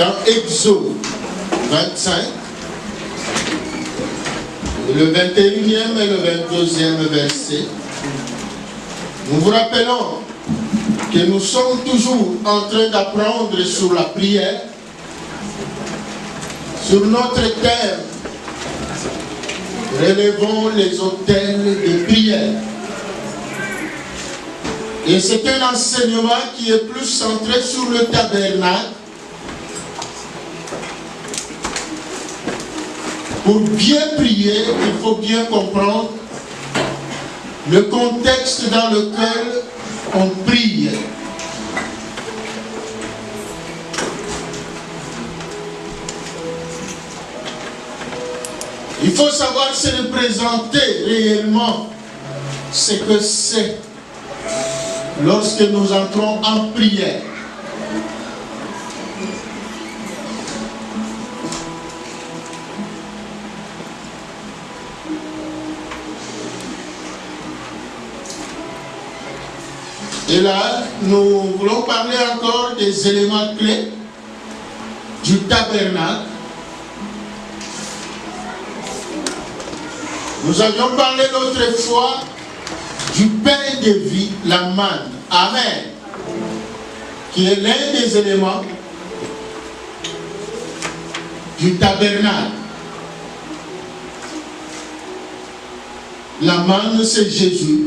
dans Exode 25, le 21e et le 22e verset. Nous vous rappelons que nous sommes toujours en train d'apprendre sur la prière, sur notre thème. Relevons les autels de prière. Et c'est un enseignement qui est plus centré sur le tabernacle. Pour bien prier, il faut bien comprendre le contexte dans lequel on prie. Il faut savoir se représenter réellement ce que c'est lorsque nous entrons en prière. Et là, nous voulons parler encore des éléments clés du tabernacle. Nous avions parlé l'autre fois du pain de vie, la manne. Amen. Qui est l'un des éléments du tabernacle. La manne, c'est Jésus.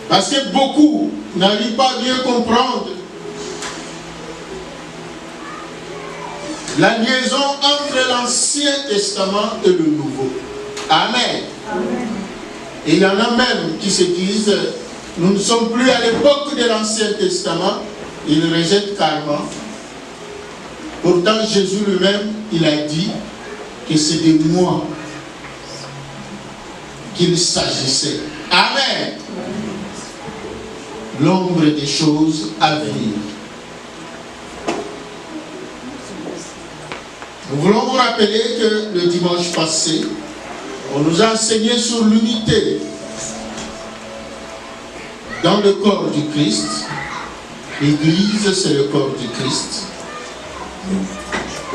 Parce que beaucoup n'arrivent pas à bien comprendre la liaison entre l'Ancien Testament et le Nouveau. Amen. Amen. Et il y en a même qui se disent, nous ne sommes plus à l'époque de l'Ancien Testament. Ils rejettent carrément. Pourtant, Jésus lui-même, il a dit que c'est de moi qu'il s'agissait. Amen. L'ombre des choses à venir. Nous voulons vous rappeler que le dimanche passé, on nous a enseigné sur l'unité dans le corps du Christ. L'Église, c'est le corps du Christ.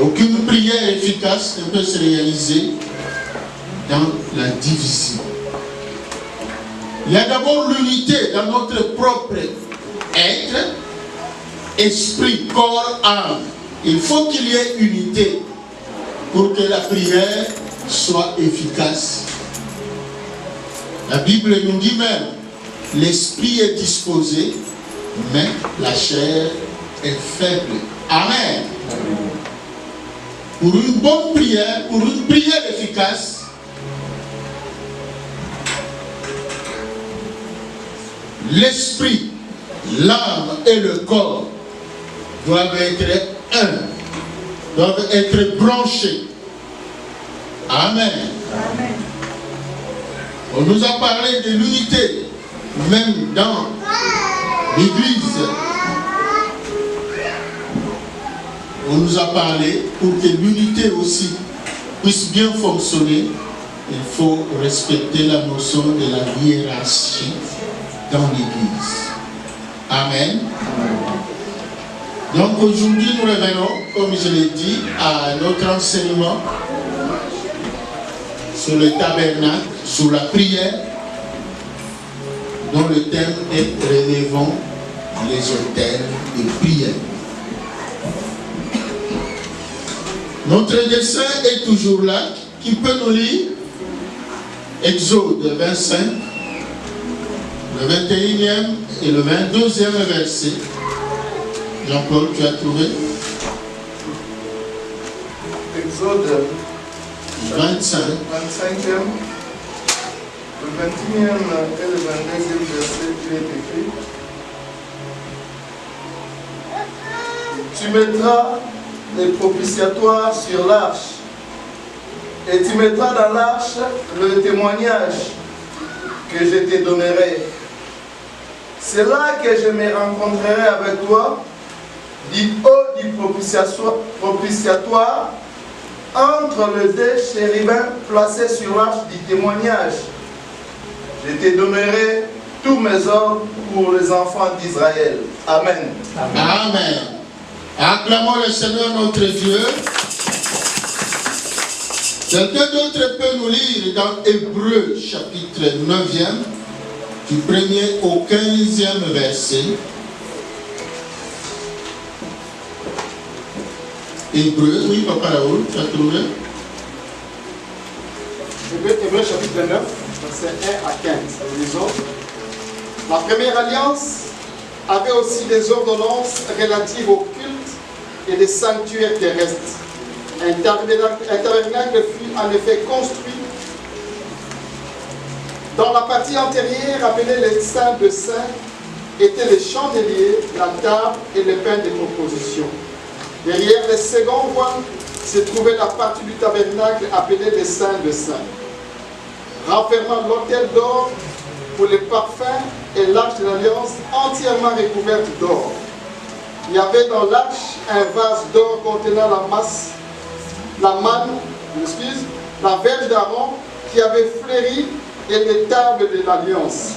Aucune prière efficace ne peut se réaliser dans la division. Il y a d'abord l'unité dans notre propre être, esprit, corps, âme. Il faut qu'il y ait unité pour que la prière soit efficace. La Bible nous dit même, l'esprit est disposé, mais la chair est faible. Amen. Pour une bonne prière, pour une prière efficace, l'esprit, l'âme et le corps doivent être un, doivent être branchés. Amen. Amen. On nous a parlé de l'unité, même dans l'Église. On nous a parlé, pour que l'unité aussi puisse bien fonctionner, il faut respecter la notion de la hiérarchie dans l'Église. Amen. Donc aujourd'hui nous revenons, comme je l'ai dit, à notre enseignement sur le tabernacle, sur la prière, dont le thème est relevant les autels de prière. Notre dessin est toujours là. Qui peut nous lire Exode 25, le 21e et le 22e verset. Jean-Paul, tu as trouvé? Exode 25. 25e, le 21e et le 22e verset, il est écrit: Tu mettras les propitiatoires sur l'arche, et tu mettras dans l'arche le témoignage que je te donnerai. C'est là que je me rencontrerai avec toi, du haut du propitiatoire, entre les deux chérubins placés sur l'arche du témoignage. Je te donnerai tous mes ordres pour les enfants d'Israël. Amen. Amen. Acclamons le Seigneur notre Dieu. Quelqu'un d'autre peut nous lire dans Hébreux chapitre 9e, du 1er au 15e verset. Hébreux, oui, Papa Raoul, tu as trouvé? Hébreux chapitre 9, versets 1 à 15. Nous lisons. La première alliance avait aussi des ordonnances relatives au culte et des sanctuaires terrestres. Un tabernacle fut en effet construit dans la partie antérieure appelée les saints de saints étaient les chandeliers, la table et le pain de proposition. Derrière les seconds voies se trouvait la partie du tabernacle appelée les saints de saints, renfermant l'autel d'or pour les parfums et l'arche de l'alliance entièrement recouverte d'or. Il y avait dans l'arche un vase d'or contenant la verge d'Aaron qui avait fleuri et les tables de l'alliance.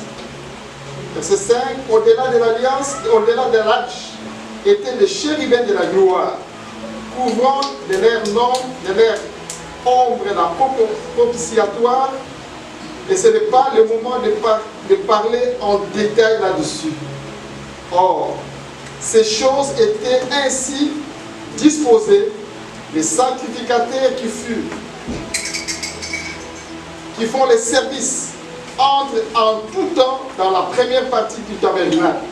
Verset 5, au-delà de l'alliance, au-delà de l'arche, étaient les chérubins de la gloire, couvrant de leur ombre la propitiatoire, et ce n'est pas le moment de parler en détail là-dessus. Or, ces choses étaient ainsi disposées, les sacrificateurs qui font les services entrent en tout temps dans la première partie du tabernacle,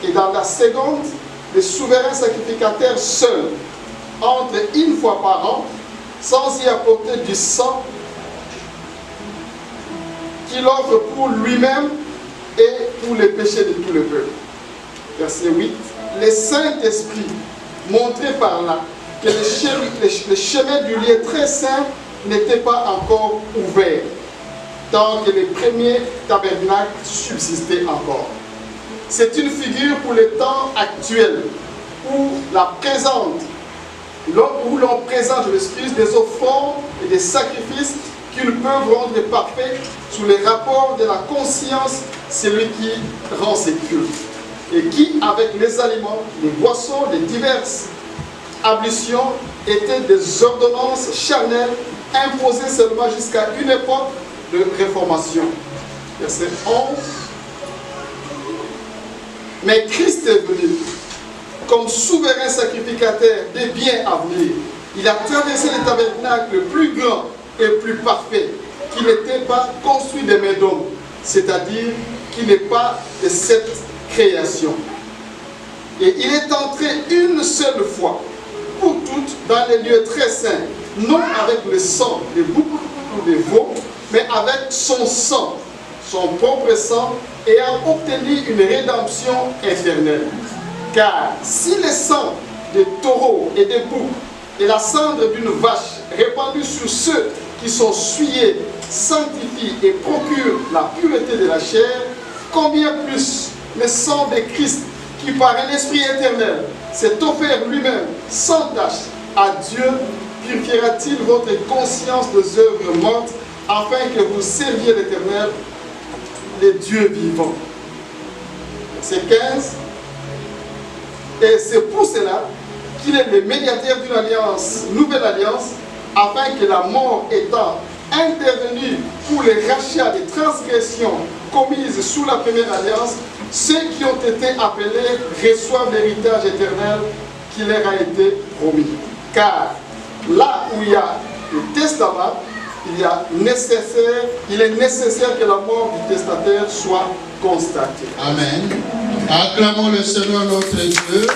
et dans la seconde, les souverains sacrificateurs seuls entrent une fois par an, sans y apporter du sang qu'il offre pour lui-même et pour les péchés de tout le peuple. Verset 8. Le Saint-Esprit montrait par là que le chemin du lieu très saint n'était pas encore ouvert, tant que les premiers tabernacles subsistaient encore. C'est une figure pour le temps actuel où l'on présente, des offrandes et des sacrifices qui ne peuvent rendre parfaits sous les rapports de la conscience, celui qui rend ses cultes, et qui, avec les aliments, les boissons, les diverses ablutions, étaient des ordonnances charnelles imposées seulement jusqu'à une époque de réformation. Verset 11. Mais Christ est venu comme souverain sacrificateur des biens à venir. Il a traversé le tabernacle plus grand et plus parfait, qui n'était pas construit de mains d'hommes, c'est-à-dire qui n'est pas de cette création. Et il est entré une seule fois pour toutes dans les lieux très saints, non avec le sang des boucs ou des veaux, mais avec son sang, son propre sang, ayant obtenu une rédemption éternelle. Car si le sang des taureaux et des boucs et la cendre d'une vache répandue sur ceux qui sont souillés sanctifie et procure la pureté de la chair, combien plus le sang de Christ, qui par un esprit éternel s'est offert lui-même sans tache à Dieu, purifiera-t-il votre conscience des œuvres mortes, afin que vous serviez l'Éternel, le Dieu vivant. C'est 15. Et c'est pour cela qu'il est le médiateur d'une alliance, nouvelle alliance, afin que la mort étant intervenue pour le rachat des transgressions commises sous la première alliance, ceux qui ont été appelés reçoivent l'héritage éternel qui leur a été promis. Car là où il y a le testament, il est nécessaire que la mort du testataire soit constatée. Amen. Acclamons le Seigneur notre Dieu.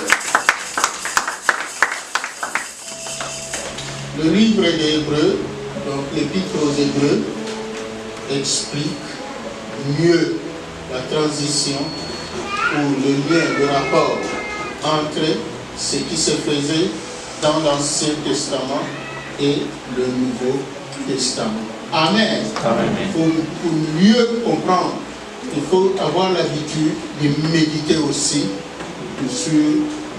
Le livre des Hébreux, donc l'épître aux Hébreux, explique mieux la transition ou le lien, le rapport entre ce qui se faisait dans l'Ancien Testament et le Nouveau Testament. Amen. Amen. Pour mieux comprendre, il faut avoir l'habitude de méditer aussi sur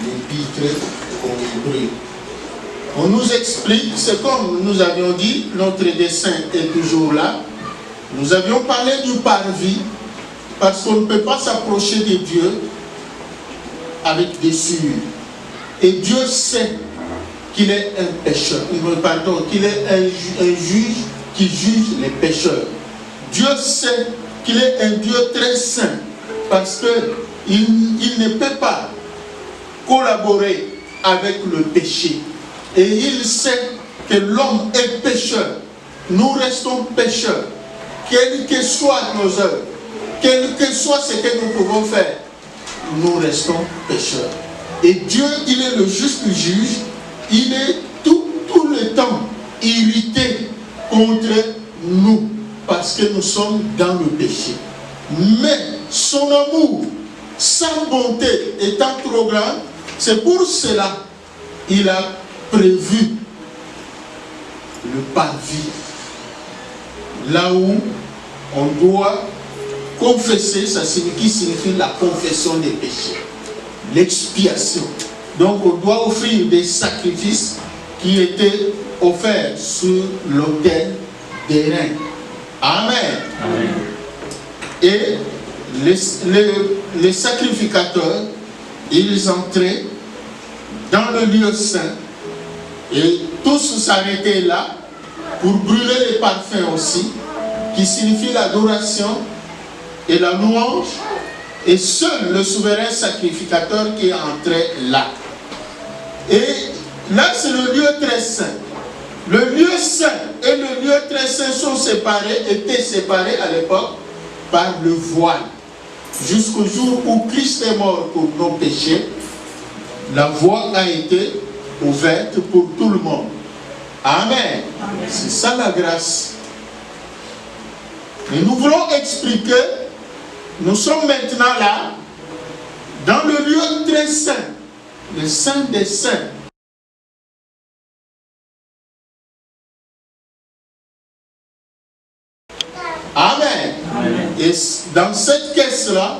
l'épître aux Hébreux. On nous explique, c'est comme nous avions dit, notre dessein est toujours là. Nous avions parlé du parvis, parce qu'on ne peut pas s'approcher de Dieu avec des souillures. Et Dieu sait qu'il est un pécheur, pardon, qu'il est un juge qui juge les pécheurs. Dieu sait qu'il est un Dieu très saint parce qu'il ne peut pas collaborer avec le péché. Et il sait que l'homme est pécheur. Nous restons pécheurs. Quelles que soient nos œuvres, quel que soit ce que nous pouvons faire, nous restons pécheurs. Et Dieu, il est le juste juge. Il est tout le temps irrité contre nous parce que nous sommes dans le péché. Mais son amour, sa bonté étant trop grande, c'est pour cela qu'il a prévu le parvis. Là où on doit confesser, ça signifie la confession des péchés, l'expiation. Donc on doit offrir des sacrifices qui étaient offerts sur l'autel des reins. Amen. Amen. Et les sacrificateurs, ils entraient dans le lieu saint et tous s'arrêtaient là pour brûler les parfums aussi, qui signifie l'adoration et la louange, et seul le souverain sacrificateur qui entrait là. Et là, c'est le lieu très saint. Le lieu saint et le lieu très saint sont séparés, étaient séparés à l'époque par le voile. Jusqu'au jour où Christ est mort pour nos péchés, la voie a été ouverte pour tout le monde. Amen. C'est ça la grâce. Et nous voulons expliquer, nous sommes maintenant là, dans le lieu très saint, le saint des saints. Amen. Amen. Et dans cette caisse-là,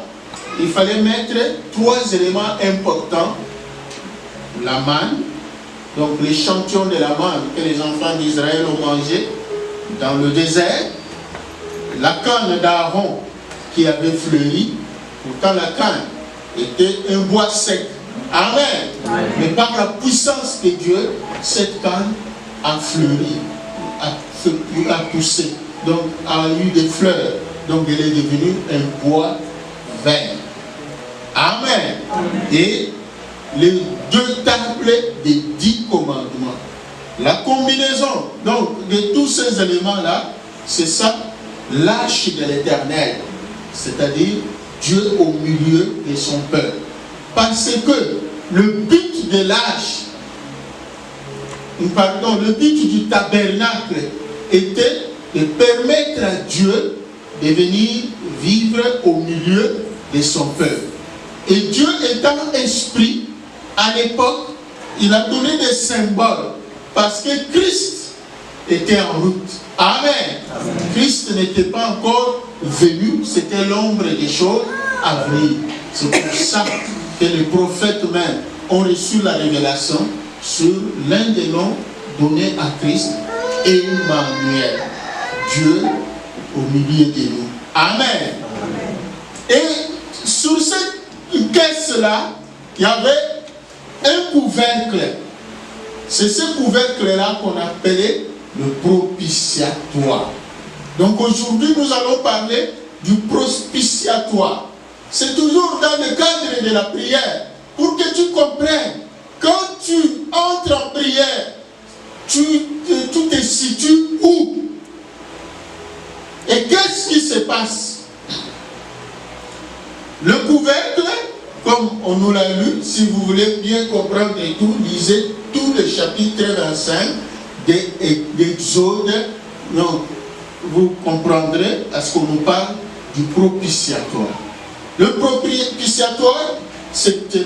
il fallait mettre 3 éléments importants. La manne, donc l'échantillon de la manne que les enfants d'Israël ont mangé dans le désert. La canne d'Aaron qui avait fleuri. Pourtant la canne était un bois sec. Amen. Amen. Mais par la puissance de Dieu, cette canne a fleuri, a poussé. Donc a eu des fleurs. Donc elle est devenue un bois vert. Amen. Amen. Et les 2 tables des 10 commandements. La combinaison donc de tous ces éléments-là, c'est ça, l'arche de l'Éternel. C'est-à-dire Dieu au milieu de son peuple. Parce que le but de l'arche, le but du tabernacle était de permettre à Dieu de venir vivre au milieu de son peuple. Et Dieu étant esprit, à l'époque, il a donné des symboles parce que Christ était en route. Amen. Amen. Christ n'était pas encore venu, c'était l'ombre des choses à venir. C'est pour ça que les prophètes même ont reçu la révélation sur l'un des noms donnés à Christ, Emmanuel, Dieu au milieu de nous. Amen. Amen. Et sur cette caisse-là, il y avait un couvercle. C'est ce couvercle-là qu'on appelait le propitiatoire. Donc aujourd'hui, nous allons parler du propitiatoire. C'est toujours dans le cadre de la prière. Pour que tu comprennes, quand tu entres en prière, tu te situes où? Et qu'est-ce qui se passe? Le couvercle, comme on nous l'a lu, si vous voulez bien comprendre et tout, lisez tout le chapitre 25 d'Exode. Donc, vous comprendrez à ce qu'on nous parle du propitiatoire. Le propitiatoire, c'était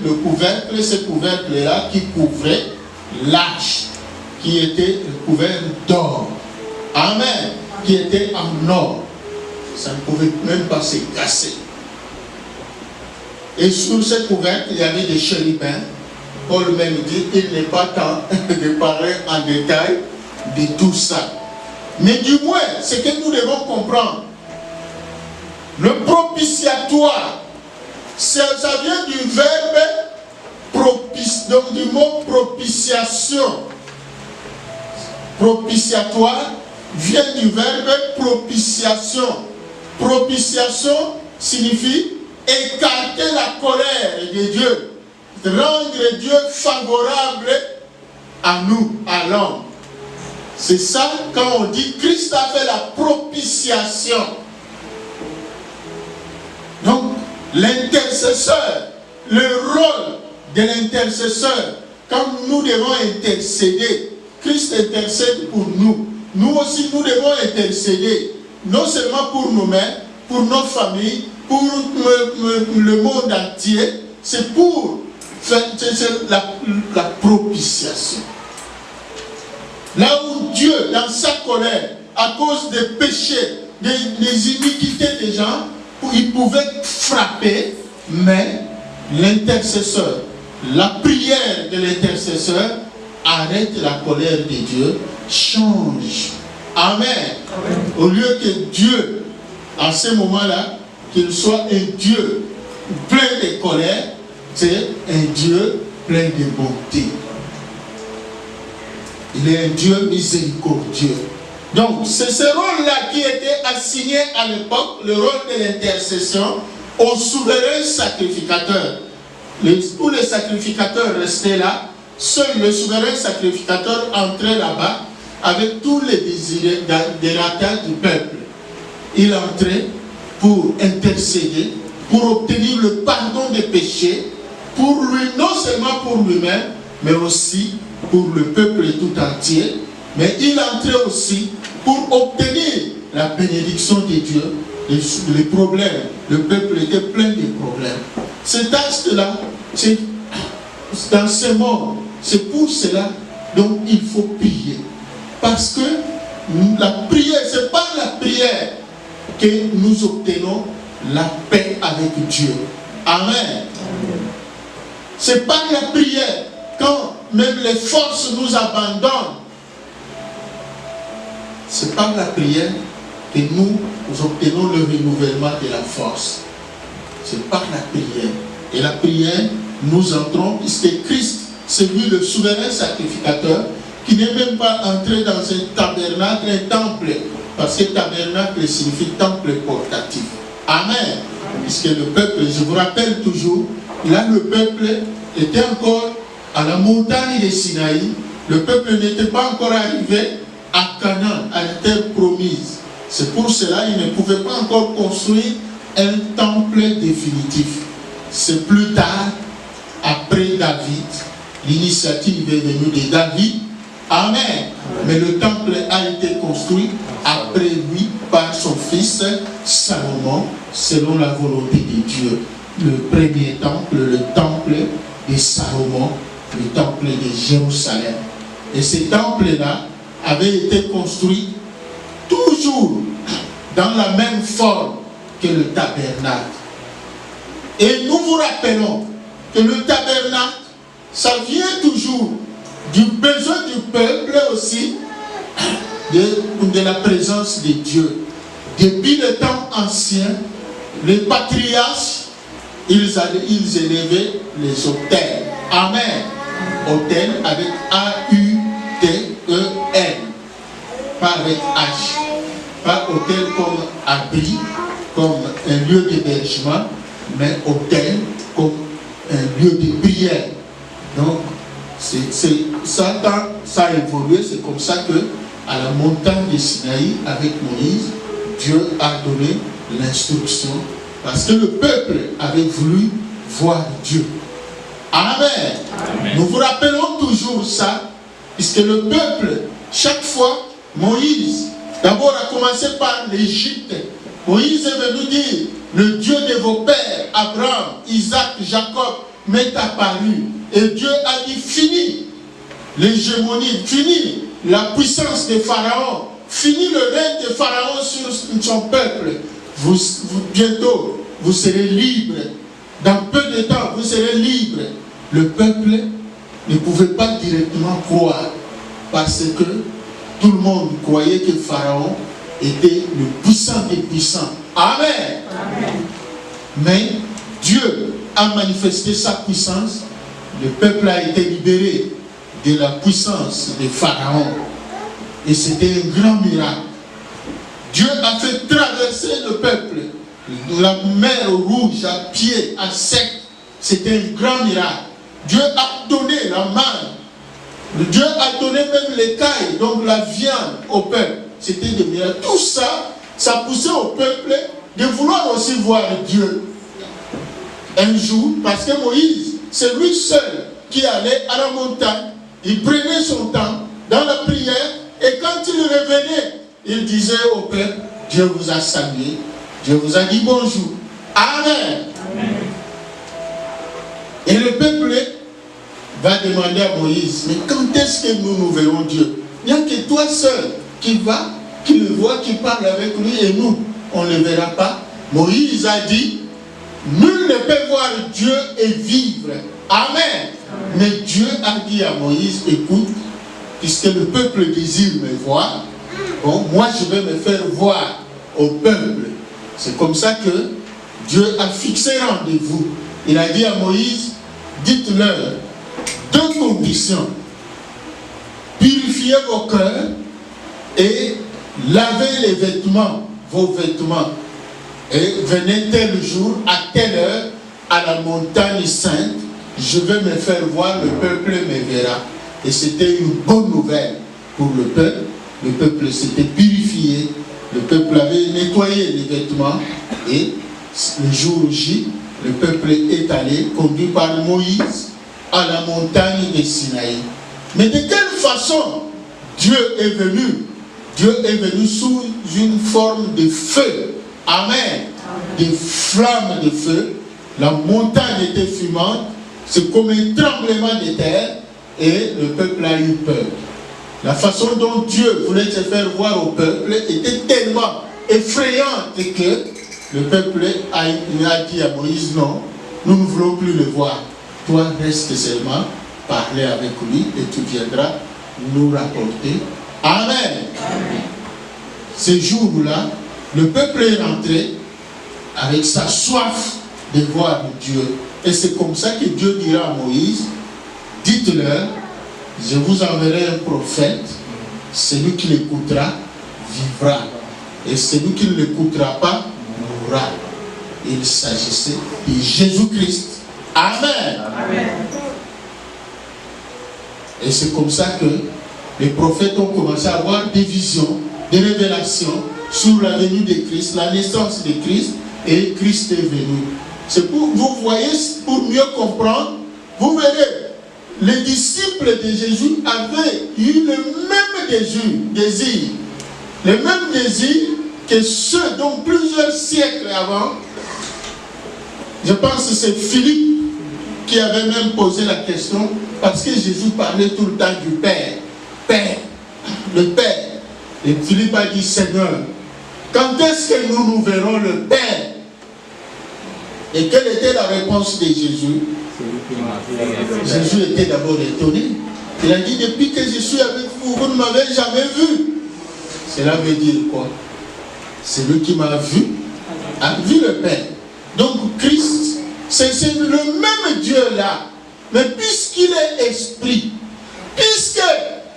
le couvercle, ce couvercle-là qui couvrait l'arche, qui était couvert d'or. Amen. Qui était en or. Ça ne pouvait même pas se casser. Et sur ce couvercle, il y avait des chérubins. Paul même dit, il n'est pas temps de parler en détail de tout ça. Mais du moins, ce que nous devons comprendre, le propitiatoire, Ça vient du verbe propice, donc du mot propitiation. Propitiatoire vient du verbe propitiation. Propitiation signifie écarter la colère de Dieu, rendre Dieu favorable à nous, à l'homme. C'est ça quand on dit Christ a fait la propitiation. Donc, l'intercesseur, le rôle de l'intercesseur, quand nous devons intercéder, Christ intercède pour nous. Nous aussi, nous devons intercéder, non seulement pour nous-mêmes, pour nos familles, pour le monde entier, c'est pour faire la propitiation. Là où Dieu, dans sa colère, à cause des péchés, des iniquités des gens, il pouvait frapper, mais l'intercesseur, la prière de l'intercesseur arrête la colère de Dieu, change. Amen. Amen. Au lieu que Dieu, en ce moment-là, qu'il soit un Dieu plein de colère, c'est un Dieu plein de bonté. Il est un Dieu miséricordieux. Donc, c'est ce rôle-là qui était assigné à l'époque, le rôle de l'intercession, au souverain sacrificateur. Tous les sacrificateurs restaient là, seul le souverain sacrificateur entrait là-bas avec tous les désirata du peuple. Il entrait pour intercéder, pour obtenir le pardon des péchés, pour lui, non seulement pour lui-même, mais aussi pour le peuple tout entier. Mais il entrait aussi pour obtenir la bénédiction de Dieu. Les problèmes, le peuple était plein de problèmes. Cet acte-là, c'est dans ce monde, c'est pour cela donc il faut prier. Parce que la prière, c'est par la prière que nous obtenons la paix avec Dieu. Amen. C'est par la prière, quand même les forces nous abandonnent, c'est par la prière que nous obtenons le renouvellement de la force. C'est par la prière. Et la prière, nous entrons, puisque Christ, c'est lui le souverain sacrificateur, qui n'est même pas entré dans un tabernacle, un temple, parce que tabernacle signifie temple portatif. Amen. Puisque le peuple, je vous rappelle toujours, là le peuple était encore à la montagne de Sinaï, le peuple n'était pas encore arrivé à Canaan, à la terre promise. C'est pour cela qu'il ne pouvait pas encore construire un temple définitif. C'est plus tard, après David, l'initiative est venue de David. Amen. Mais le temple a été construit après lui par son fils Salomon, selon la volonté de Dieu. Le premier temple, le temple de Salomon, le temple de Jérusalem. Et ce temple-là avait été construit toujours dans la même forme que le tabernacle. Et nous vous rappelons que le tabernacle, ça vient toujours du besoin du peuple aussi, de la présence de Dieu. Depuis le temps ancien, les patriarches, ils élevaient les autels. Amen. Autel avec A-U-T-E-L. Pas avec H. Pas autel comme abri, comme un lieu d'hébergement, mais autel comme un lieu de prière. Donc, ça a évolué, c'est comme ça que à la montagne de Sinaï, avec Moïse, Dieu a donné l'instruction, parce que le peuple avait voulu voir Dieu. Amen. Amen. Nous vous rappelons toujours ça, puisque le peuple, chaque fois, Moïse, d'abord a commencé par l'Égypte. Moïse est venu dire, le Dieu de vos pères, Abraham, Isaac, Jacob, m'est apparu. Et Dieu a dit, fini l'hégémonie, fini la puissance de Pharaon, fini le règne de Pharaon sur son peuple. Bientôt, vous serez libres. Dans peu de temps, vous serez libres. Le peuple ne pouvait pas directement croire, parce que tout le monde croyait que Pharaon était le puissant des puissants. Amen. Amen. Mais Dieu a manifesté sa puissance, le peuple a été libéré de la puissance des pharaons. Et c'était un grand miracle. Dieu a fait traverser le peuple la mer rouge à pied, à sec. C'était un grand miracle. Dieu a donné la manne. Dieu a donné même l'écaille, donc la viande au peuple. C'était des miracles. Tout ça, ça poussait au peuple de vouloir aussi voir Dieu. Un jour, parce que Moïse, c'est lui seul qui allait à la montagne, il prenait son temps dans la prière, et quand il revenait, il disait au peuple, Dieu vous a salué, Dieu vous a dit bonjour. Amen. Amen. Et le peuple va demander à Moïse, mais quand est-ce que nous verrons Dieu? Il n'y a que toi seul qui va, qui le voit, qui parle avec lui, et nous, on ne le verra pas. Moïse a dit, nul ne peut voir Dieu et vivre. Amen. Amen. Mais Dieu a dit à Moïse, écoute, puisque le peuple désire me voir, bon, moi je vais me faire voir au peuple. C'est comme ça que Dieu a fixé rendez-vous. Il a dit à Moïse, dites-leur deux conditions. Purifiez vos cœurs et lavez les vêtements, vos vêtements. Et venez tel jour, à telle heure, à la montagne sainte, je vais me faire voir, le peuple me verra. Et c'était une bonne nouvelle pour le peuple. Le peuple s'était purifié, le peuple avait nettoyé les vêtements, et le jour J, le peuple est allé, conduit par Moïse, à la montagne de Sinaï. Mais de quelle façon Dieu est venu? Dieu est venu sous une forme de feu. Amen. Des flammes de feu. La montagne était fumante. C'est comme un tremblement de terre. Et le peuple a eu peur. La façon dont Dieu voulait se faire voir au peuple était tellement effrayante que le peuple a dit à Moïse, non, nous ne voulons plus le voir. Toi, reste seulement, parler avec lui et tu viendras nous rapporter. Amen. Amen. Ce jour-là, le peuple est rentré avec sa soif de voir Dieu. Et c'est comme ça que Dieu dira à Moïse, dites-leur, je vous enverrai un prophète, celui qui l'écoutera vivra, et celui qui ne l'écoutera pas mourra. Il s'agissait de Jésus-Christ. Amen. Amen. Et c'est comme ça que les prophètes ont commencé à avoir des visions, des révélations sur la venue de Christ, la naissance de Christ, et Christ est venu. C'est pour, vous voyez, pour mieux comprendre, vous verrez, les disciples de Jésus avaient eu le même désir, le même désir que ceux dont plusieurs siècles avant, je pense que c'est Philippe qui avait même posé la question, parce que Jésus parlait tout le temps du Père. Père, le Père. Et Philippe a dit, Seigneur, quand est-ce que nous verrons le Père? Et quelle était la réponse de Jésus? Jésus était d'abord étonné. Il a dit, depuis que je suis avec vous, vous ne m'avez jamais vu. Cela veut dire quoi? Celui qui m'a vu a vu le Père. Donc Christ, c'est le même Dieu là. Mais puisqu'il est esprit, puisque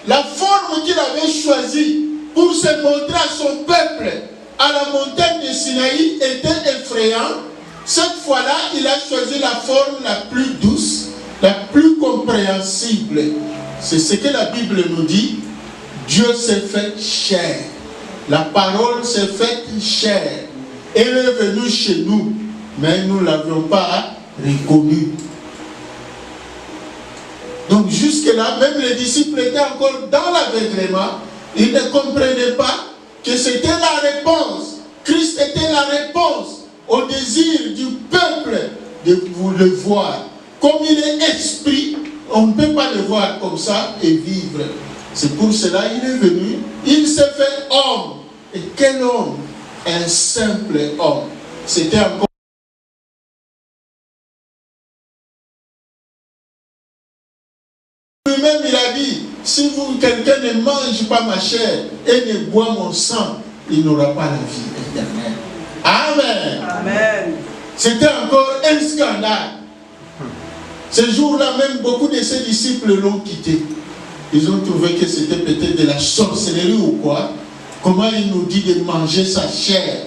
la forme qu'il avait choisie pour se montrer à son peuple à la montagne de Sinaï était effrayante, cette fois-là, il a choisi la forme la plus douce, la plus compréhensible. C'est ce que la Bible nous dit. Dieu s'est fait chair. La parole s'est faite chair. Elle est venue chez nous, mais nous ne l'avions pas reconnue. Donc jusque-là, même les disciples étaient encore dans l'aveuglement. Ils ne comprenaient pas que c'était la réponse. Christ était la réponse au désir du peuple de vous le voir. Comme il est esprit, on ne peut pas le voir comme ça et vivre. C'est pour cela qu'il est venu. Il s'est fait homme. Et quel homme? Un simple homme. C'était encore lui-même, il a dit, si quelqu'un ne mange pas ma chair et ne boit mon sang, il n'aura pas la vie éternelle. Amen. Amen. C'était encore un scandale. Ce jour-là, même beaucoup de ses disciples l'ont quitté. Ils ont trouvé que c'était peut-être de la sorcellerie ou quoi. Comment il nous dit de manger sa chair?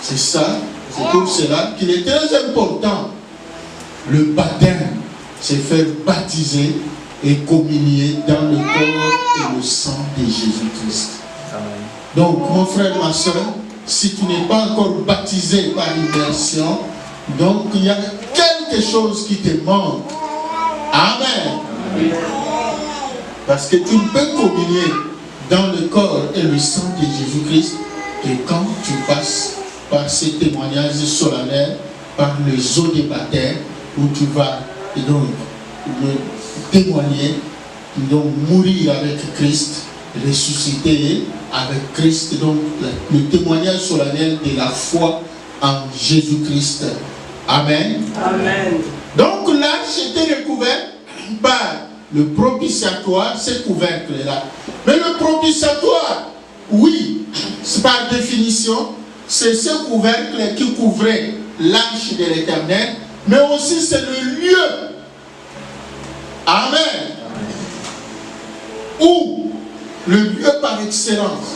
C'est ça, c'est pour cela qu'il est très important. Le baptême, c'est faire baptiser et communier dans le corps et le sang de Jésus-Christ. Donc, mon frère, ma soeur, si tu n'es pas encore baptisé par immersion, donc il y a quelque chose qui te manque. Amen. Parce que tu ne peux communier dans le corps et le sang de Jésus-Christ que quand tu passes par ces témoignages solennels, par les eaux des baptêmes, où tu vas donc témoigner, donc mourir avec Christ, ressusciter avec Christ, donc le témoignage solennel de la foi en Jésus-Christ. Amen. Amen. Donc l'arche était recouverte par le propitiatoire, ce couvercle-là. Mais le propitiatoire, oui, par définition, c'est ce couvercle qui couvrait l'arche de l'Éternel, mais aussi c'est le lieu. Amen. Où le lieu par excellence,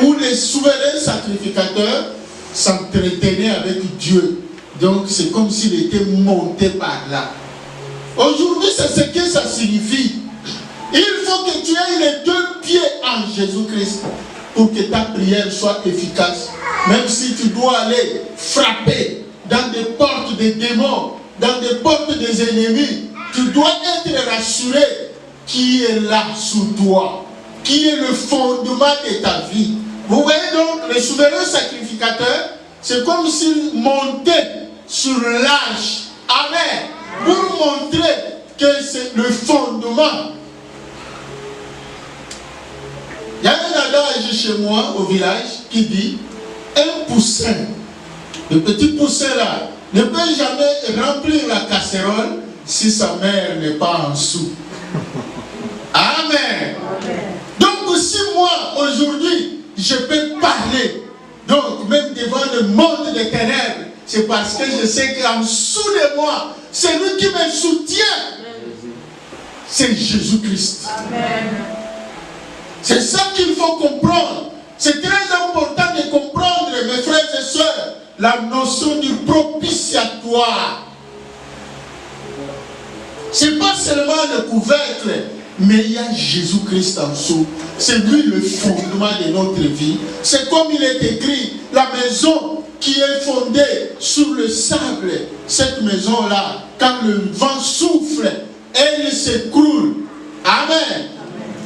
où les souverains sacrificateurs s'entretenaient avec Dieu. Donc c'est comme s'il était monté par là. Aujourd'hui, c'est ce que ça signifie. Il faut que tu aies les deux pieds en Jésus-Christ pour que ta prière soit efficace. Même si tu dois aller frapper dans des portes des démons, dans des portes des ennemis, tu dois être rassuré qui est là sous toi, qui est le fondement de ta vie. Vous voyez donc, les souverains sacrificateurs, c'est comme s'ils montaient sur l'arche. Amen. Pour montrer que c'est le fondement. Il y a un adage chez moi au village qui dit un poussin, le petit poussin là, ne peut jamais remplir la casserole si sa mère n'est pas en dessous. Amen. Donc si moi aujourd'hui je peux parler, donc même devant le monde des ténèbres, c'est parce que je sais qu'en dessous de moi, celui qui me soutient, c'est Jésus-Christ. C'est ça qu'il faut comprendre. C'est très important de comprendre, mes frères et sœurs, la notion du propitiatoire. Ce n'est pas seulement le couvercle, mais il y a Jésus-Christ en dessous. C'est lui le fondement de notre vie. C'est comme il est écrit, la maison qui est fondée sur le sable, cette maison-là, quand le vent souffle, elle s'écroule. Amen.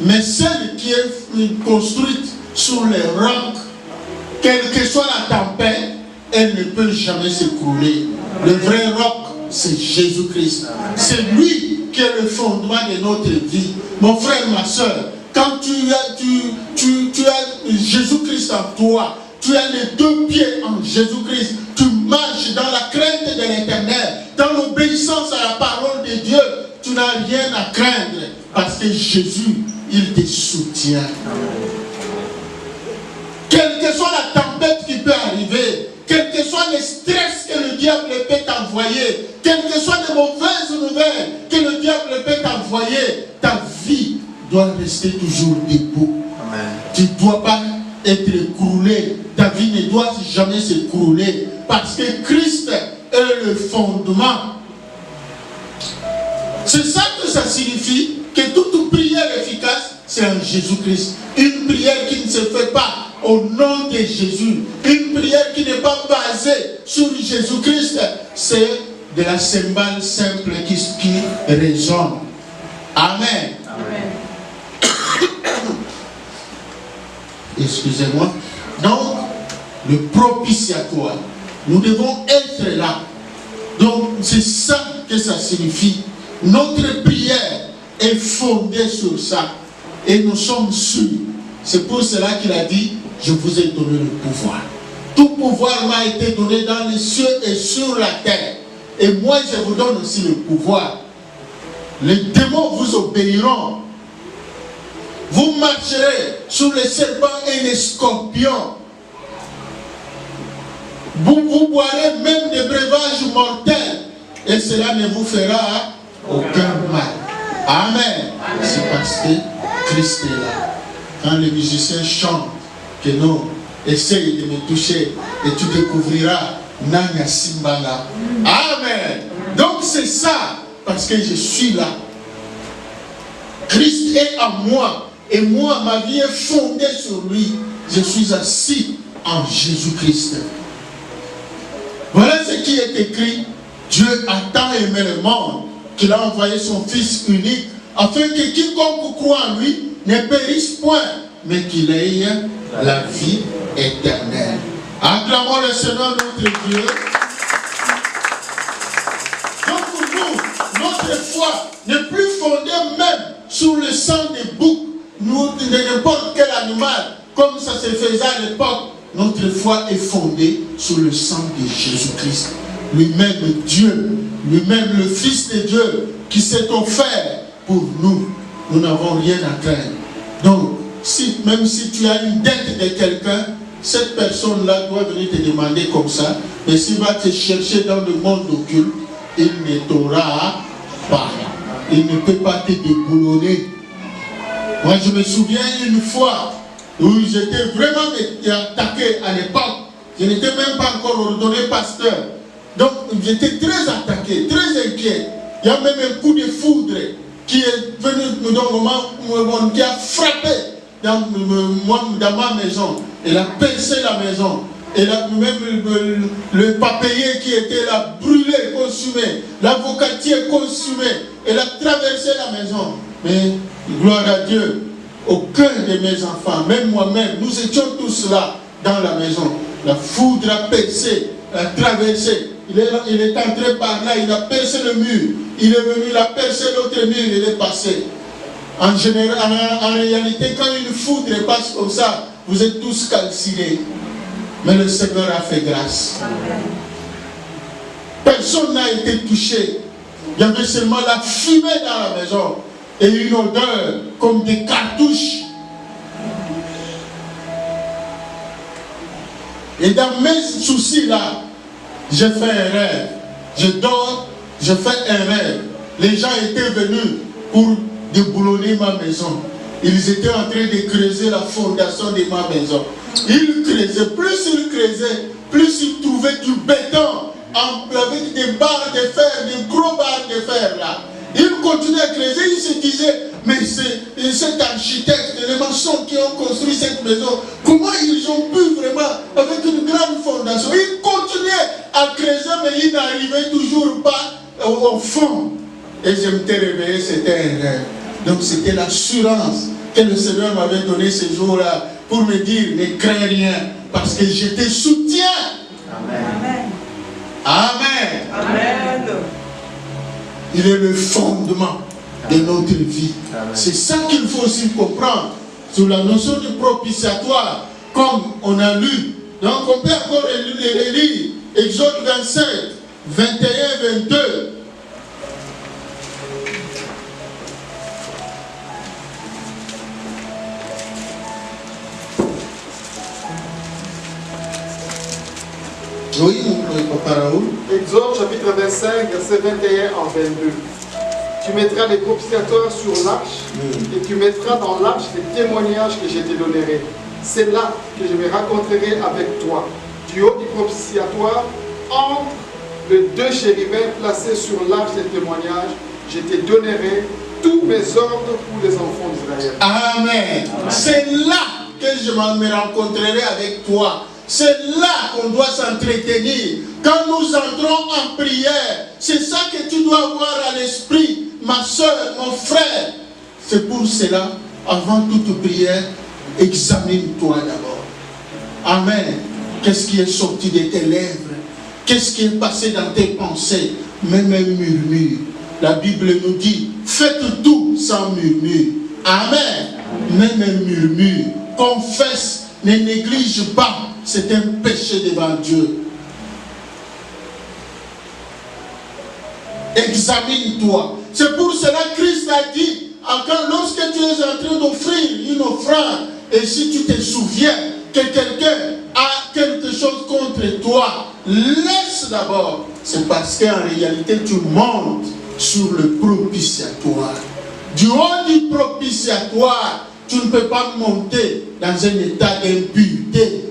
Mais celle qui est construite sur les rocs, quelle que soit la tempête, elle ne peut jamais s'écrouler. Le vrai roc, c'est Jésus-Christ. C'est lui qui est le fondement de notre vie. Mon frère, ma soeur, quand tu as Jésus-Christ en toi, tu as les deux pieds en Jésus-Christ, tu marches dans la crainte de l'Éternel, dans l'obéissance à la parole de Dieu, tu n'as rien à craindre parce que Jésus, il te soutient. Quelle que soit la tempête qui peut arriver, quel que soit le stress que le diable peut t'envoyer, quelles que soient les mauvaises nouvelles que le diable peut t'envoyer, ta vie doit rester toujours debout. Amen. Tu ne dois pas être écroulé. Ta vie ne doit jamais s'écrouler parce que Christ est le fondement. C'est ça que ça signifie, que toute prière efficace, c'est en Jésus-Christ. Une prière qui ne se fait pas au nom de Jésus, une prière qui n'est pas basée sur Jésus-Christ, c'est de la cymbale simple qui résonne. Amen. Amen. Excusez-moi. Donc, le propitiatoire, nous devons être là. Donc, c'est ça que ça signifie. Notre prière est fondée sur ça. Et nous sommes sûrs. C'est pour cela qu'il a dit, je vous ai donné le pouvoir. Tout pouvoir m'a été donné dans les cieux et sur la terre. Et moi, je vous donne aussi le pouvoir. Les démons vous obéiront. Vous marcherez sur les serpents et les scorpions. Vous boirez même des breuvages mortels et cela ne vous fera aucun mal. Amen. C'est parce que Christ est là. Quand les musiciens chantent que non, essaye de me toucher et tu découvriras Nanya Simbala. Amen. Donc c'est ça, parce que je suis là. Christ est en moi et moi, ma vie est fondée sur lui. Je suis assis en Jésus-Christ. Voilà ce qui est écrit. Dieu a tant aimé le monde qu'il a envoyé son Fils unique afin que quiconque croit en lui ne périsse point, mais qu'il ait la vie éternelle. Acclamons le Seigneur notre Dieu. Donc pour nous, notre foi n'est plus fondée même sur le sang des boucs, de n'importe quel animal, comme ça se faisait à l'époque. Notre foi est fondée sur le sang de Jésus-Christ. Lui-même Dieu, lui-même le Fils de Dieu, qui s'est offert pour nous. Nous n'avons rien à craindre. Donc, même si tu as une dette de quelqu'un, cette personne-là doit venir te demander comme ça, mais s'il va te chercher dans le monde occulte, il ne t'aura pas. Il ne peut pas te déboulonner. Moi, je me souviens une fois où j'étais vraiment attaqué à l'époque. Je n'étais même pas encore ordonné pasteur. Donc, j'étais très attaqué, très inquiet. Il y a même un coup de foudre qui est venu, qui a frappé dans ma maison. Elle a percé la maison. Et même le papier qui était là, brûlé, consumé. L'avocatier consumé. Elle a traversé la maison. Mais, gloire à Dieu, aucun de mes enfants, même moi-même, nous étions tous là dans la maison. La foudre a percé, a traversé. Il est entré par là, il a percé le mur. Il est venu, il a percé l'autre mur, il est passé. En général, en réalité, quand une foudre passe comme ça, vous êtes tous calcinés. Mais le Seigneur a fait grâce. Personne n'a été touché. Il y avait seulement la fumée dans la maison et une odeur comme des cartouches. Et dans mes soucis là, j'ai fait un rêve. Je dors, je fais un rêve. Les gens étaient venus pour déboulonner ma maison. Ils étaient en train de creuser la fondation de ma maison. Ils creusaient, plus ils trouvaient du béton avec des barres de fer, des gros barres de fer là. Ils continuaient à creuser, ils se disaient, mais c'est cet architecte, les maçons qui ont construit cette maison, comment ils ont pu vraiment, avec une grande fondation, ils continuaient à creuser, mais ils n'arrivaient toujours pas au fond. Et je m'étais réveillé, c'était un rêve. Donc c'était l'assurance que le Seigneur m'avait donné ce jour-là pour me dire, ne crains rien, parce que je te soutiens. Amen. Amen. Amen. Il est le fondement de notre vie. C'est ça qu'il faut aussi comprendre sur la notion de propitiatoire, comme on a lu. Donc on peut encore lire Exode 27, 21, 22. Oui, Papa Raoul. Exode chapitre 25, verset 21 en 22. Tu mettras les propitiatoires sur l'arche et tu mettras dans l'arche les témoignages que je te donnerai. C'est là que je me rencontrerai avec toi. Du haut du propitiatoire, entre les deux chérubins placés sur l'arche des témoignages, je te donnerai tous mes ordres pour les enfants d'Israël. Amen. C'est là que je me rencontrerai avec toi. C'est là qu'on doit s'entretenir. Quand nous entrons en prière, c'est ça que tu dois avoir à l'esprit, ma soeur, mon frère. C'est pour cela, avant toute prière, examine-toi d'abord. Amen. Qu'est-ce qui est sorti de tes lèvres? Qu'est-ce qui est passé dans tes pensées? Même un murmure. La Bible nous dit, faites tout sans murmure. Amen. Même un murmure. Confesse, ne néglige pas. C'est un péché devant Dieu. Examine-toi. C'est pour cela que Christ a dit, lorsque tu es en train d'offrir une offrande, et si tu te souviens que quelqu'un a quelque chose contre contre toi, laisse d'abord. C'est parce qu'en réalité, tu montes sur le propitiatoire. Du haut du propitiatoire, tu ne peux pas monter dans un état d'impureté.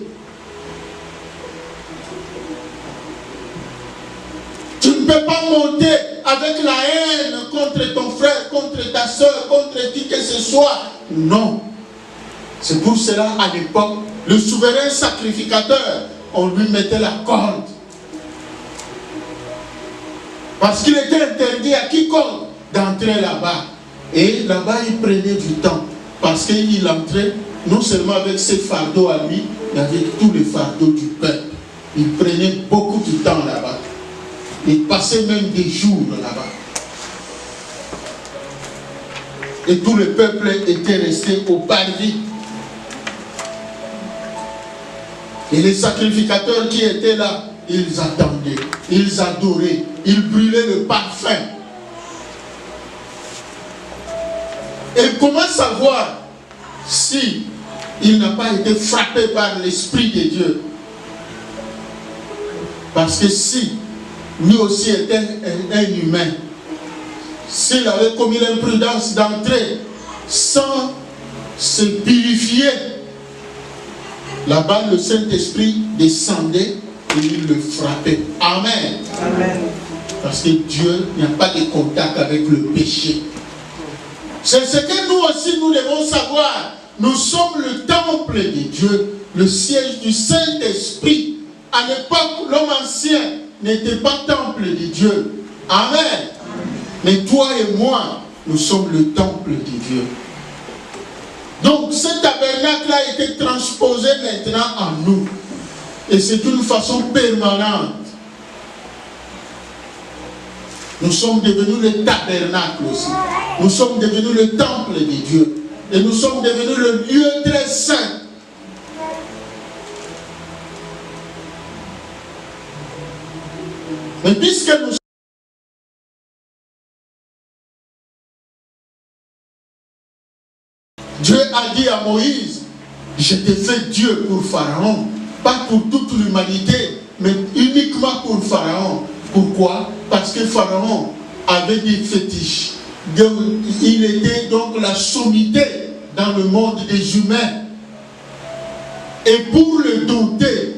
Tu ne peux pas monter avec la haine contre ton frère, contre ta soeur, contre qui que ce soit. Non. C'est pour cela, à l'époque, le souverain sacrificateur, on lui mettait la corde. Parce qu'il était interdit à quiconque d'entrer là-bas. Et là-bas, il prenait du temps. Parce qu'il entrait non seulement avec ses fardeaux à lui, mais avec tous les fardeaux du peuple. Il prenait beaucoup de temps là-bas. Il passait même des jours là-bas. Et tout le peuple était resté au parvis. Et les sacrificateurs qui étaient là, ils attendaient, ils adoraient, ils brûlaient le parfum. Et comment savoir si il n'a pas été frappé par l'Esprit de Dieu? Parce que si lui aussi était un humain, s'il avait commis l'imprudence d'entrer sans se purifier, là-bas le Saint-Esprit descendait et il le frappait. Amen. Amen. Parce que Dieu n'a pas de contact avec le péché. C'est ce que nous aussi nous devons savoir. Nous sommes le temple de Dieu, le siège du Saint-Esprit. À l'époque, l'homme ancien n'était pas temple de Dieu. Amen. Mais toi et moi, nous sommes le temple de Dieu. Donc, ce tabernacle a été transposé maintenant en nous. Et c'est d'une façon permanente. Nous sommes devenus le tabernacle aussi. Nous sommes devenus le temple de Dieu. Et nous sommes devenus le lieu très saint. Mais puisque nous Dieu a dit à Moïse, je t'ai fait Dieu pour Pharaon, pas pour toute l'humanité, mais uniquement pour Pharaon. Pourquoi? Parce que Pharaon avait des fétiches. Donc, il était donc la sommité dans le monde des humains. Et pour le dompter,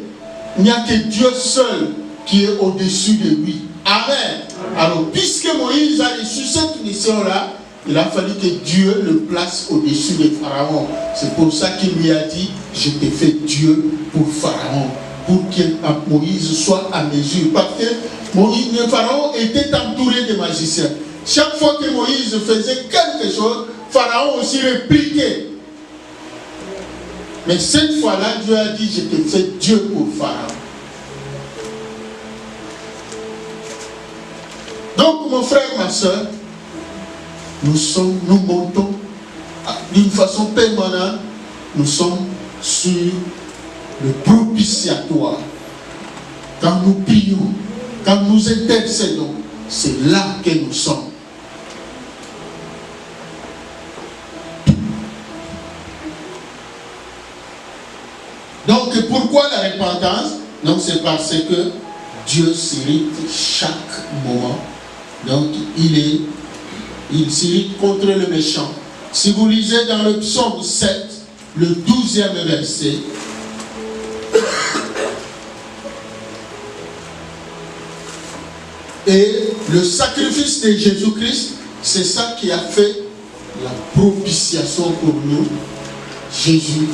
il n'y a que Dieu seul qui est au-dessus de lui. Amen. Alors, puisque Moïse a reçu cette mission-là, il a fallu que Dieu le place au-dessus de Pharaon. C'est pour ça qu'il lui a dit, je t'ai fait Dieu pour Pharaon, pour que Moïse soit à mesure. Parce que Pharaon était entouré de magiciens. Chaque fois que Moïse faisait quelque chose, Pharaon aussi répliquait. Mais cette fois-là, Dieu a dit, je t'ai fait Dieu pour Pharaon. Donc, mon frère, ma soeur, nous montons d'une façon permanente, nous sommes sur le propitiatoire. Quand nous prions, quand nous intercédons, c'est là que nous sommes. Donc, pourquoi la repentance? Donc, c'est parce que Dieu s'irrite chaque moment. Donc, il s'irrite contre le méchant. Si vous lisez dans le psaume 7, le 12e verset, et le sacrifice de Jésus-Christ, c'est ça qui a fait la propitiation pour nous. Jésus,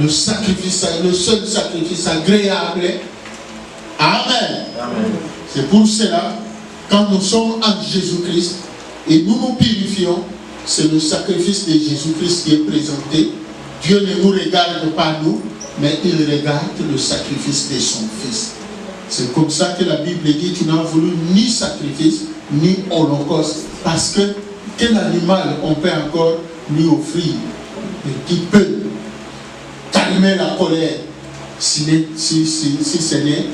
le seul sacrifice agréable. Amen. Amen. C'est pour cela, quand nous sommes en Jésus-Christ et nous nous purifions, c'est le sacrifice de Jésus-Christ qui est présenté. Dieu ne nous regarde pas nous, mais il regarde le sacrifice de son Fils. C'est comme ça que la Bible dit, tu n'as voulu ni sacrifice, ni holocauste. Parce que quel animal on peut encore lui offrir qui peut calmer la colère si ce n'est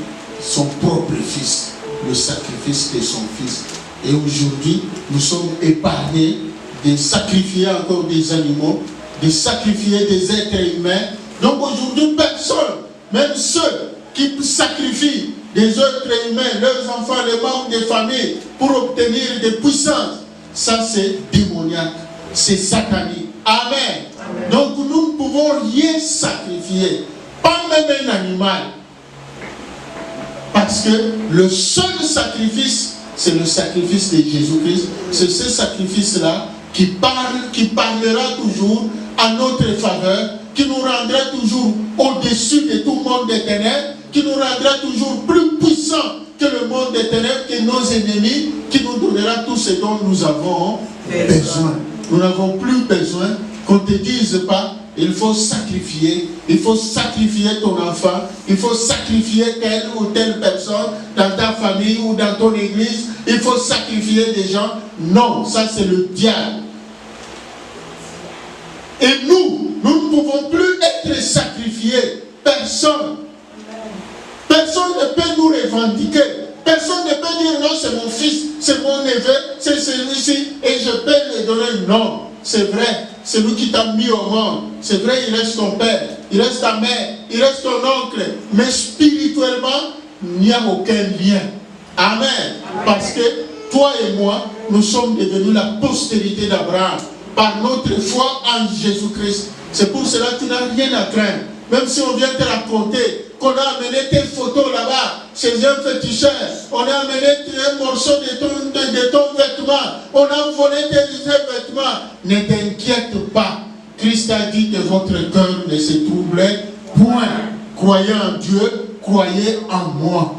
son propre Fils, le sacrifice de son Fils. Et aujourd'hui, nous sommes épargnés de sacrifier encore des animaux, de sacrifier des êtres humains. Donc aujourd'hui, personne, même ceux qui sacrifient des êtres humains, leurs enfants, les membres des familles, pour obtenir des puissances. Ça, c'est démoniaque, c'est satanique. Amen. Amen. Donc, nous ne pouvons rien sacrifier, pas même un animal. Parce que le seul sacrifice, c'est le sacrifice de Jésus-Christ. C'est ce sacrifice-là qui parlera toujours à notre faveur, qui nous rendra toujours au-dessus de tout monde des ténèbres, qui nous rendra toujours plus puissants que le monde des ténèbres, que nos ennemis, qui nous donnera tout ce dont nous avons besoin. Nous n'avons plus besoin qu'on ne te dise pas, il faut sacrifier ton enfant, il faut sacrifier telle ou telle personne dans ta famille ou dans ton église, il faut sacrifier des gens. Non, ça c'est le diable. Et nous ne pouvons plus être sacrifiés. Personne ne peut nous revendiquer. Personne ne peut dire non, c'est mon fils, c'est mon neveu, c'est celui-ci, et je peux le donner. Non, c'est vrai, c'est lui qui t'a mis au monde. C'est vrai, il reste ton père, il reste ta mère, il reste ton oncle. Mais spirituellement, il n'y a aucun lien. Amen. Parce que toi et moi, nous sommes devenus la postérité d'Abraham par notre foi en Jésus-Christ. C'est pour cela que tu n'as rien à craindre. Même si on vient te raconter qu'on a amené tes photos là-bas chez un féticheur, on a amené un morceau de ton vêtement, on a volé tes vêtements, ne t'inquiète pas. Christ a dit que votre cœur ne se troublait point. Croyez en Dieu, croyez en moi.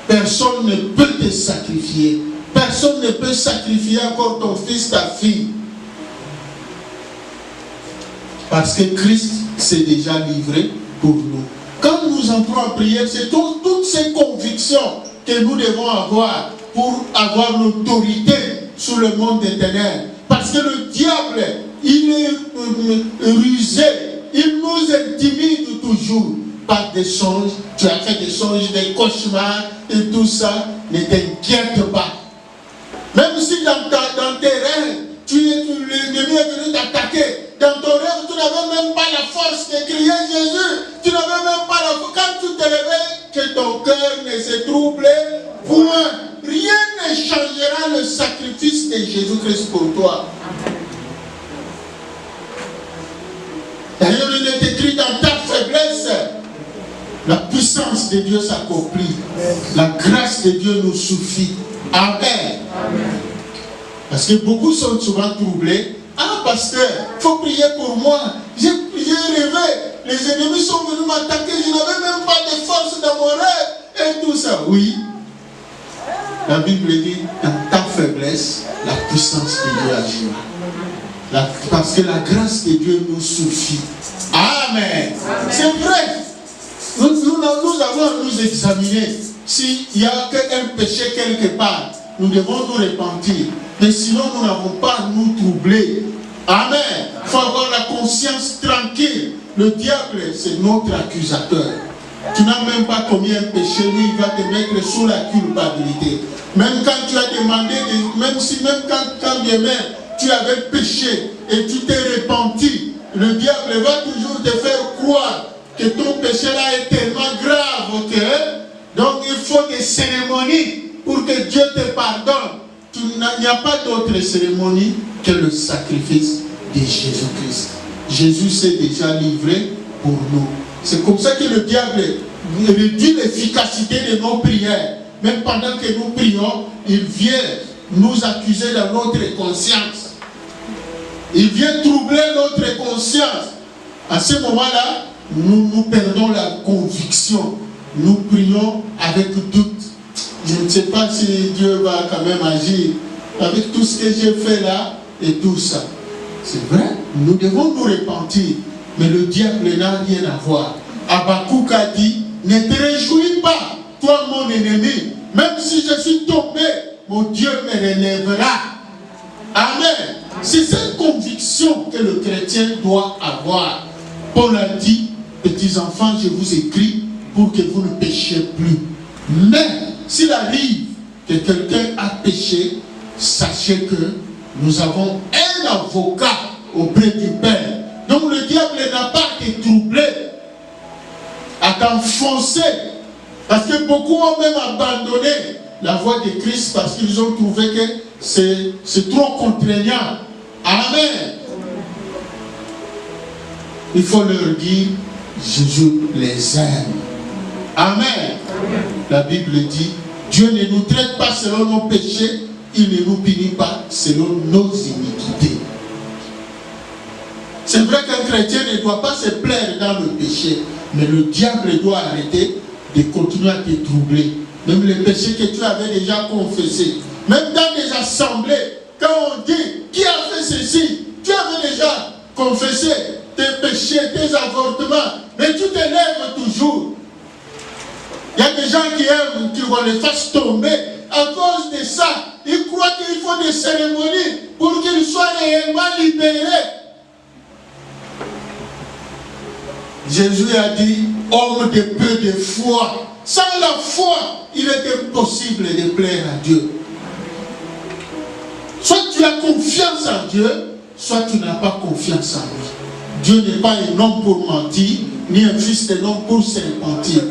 Personne ne peut te sacrifier. Personne ne peut sacrifier encore ton fils, ta fille. Parce que Christ s'est déjà livré pour nous. Quand nous entrons en prière, c'est toutes ces convictions que nous devons avoir pour avoir l'autorité sur le monde des ténèbres. Parce que le diable, il est rusé, il nous intimide toujours par des songes. Tu as fait des songes, des cauchemars et tout ça, ne t'inquiète pas. Même si dans tes rêves, l'ennemi est venu t'attaquer. Dans ton rêve, tu n'avais même pas la force de crier Jésus. Tu n'avais même pas la force. Quand tu te réveilles, que ton cœur ne se trouble point. Rien ne changera le sacrifice de Jésus-Christ pour toi. D'ailleurs, il est écrit dans ta faiblesse, la puissance de Dieu s'accomplit. La grâce de Dieu nous suffit. Amen. Amen. Parce que beaucoup sont souvent troublés. Ah, pasteur, il faut prier pour moi. J'ai rêvé. Les ennemis sont venus m'attaquer. Je n'avais même pas de force dans mon rêve. Et tout ça. Oui. La Bible dit, dans ta faiblesse, la puissance de Dieu agira. Parce que la grâce de Dieu nous suffit. Amen. C'est vrai. Nous avons à nous examiner. S'il y a un péché quelque part, nous devons nous repentir. Mais sinon, nous n'avons pas à nous troubler. Amen. Il faut avoir la conscience tranquille. Le diable, c'est notre accusateur. Tu n'as même pas commis un péché, lui, il va te mettre sous la culpabilité. Même quand tu as demandé, même quand bien même tu avais péché et tu t'es repenti, le diable va toujours te faire croire que ton péché-là est tellement grave que donc il faut des cérémonies pour que Dieu te pardonne. Il n'y a pas d'autre cérémonie que le sacrifice de Jésus-Christ. Jésus s'est déjà livré pour nous. C'est comme ça que le diable réduit l'efficacité de nos prières. Même pendant que nous prions, il vient nous accuser dans notre conscience. Il vient troubler notre conscience. À ce moment-là, nous perdons la conviction. Nous prions avec doute. Je ne sais pas si Dieu va quand même agir avec tout ce que j'ai fait là et tout ça. C'est vrai, nous devons nous repentir. Mais le diable n'a rien à voir. Habakkuk a dit, ne te réjouis pas, toi mon ennemi. Même si je suis tombé, mon Dieu me relèvera. Amen. C'est cette conviction que le chrétien doit avoir. Paul a dit, petits enfants, je vous écris pour que vous ne péchiez plus. Mais s'il arrive que quelqu'un a péché, sachez que nous avons un avocat auprès du Père. Donc le diable n'a pas été troublé, à t'enfoncer Parce que beaucoup ont même abandonné la voie de Christ parce qu'ils ont trouvé que c'est trop contraignant. Amen. Il faut leur dire, Jésus les aime. Amen. La Bible dit, Dieu ne nous traite pas selon nos péchés, il ne nous punit pas selon nos iniquités. C'est vrai qu'un chrétien ne doit pas se plaire dans le péché, mais le diable doit arrêter de continuer à te troubler. Même les péchés que tu avais déjà confessés. Même dans des assemblées, quand on dit, qui a fait ceci? Tu avais déjà confessé tes péchés, tes avortements, mais tu te lèves toujours. Il y a des gens qui aiment qu'on les fasse tomber. À cause de ça, ils croient qu'il faut des cérémonies pour qu'ils soient réellement libérés. Jésus a dit, homme de peu de foi. Sans la foi, il est impossible de plaire à Dieu. Soit tu as confiance en Dieu, soit tu n'as pas confiance en lui. Dieu n'est pas un homme pour mentir, ni un fils de l'homme pour se repentir.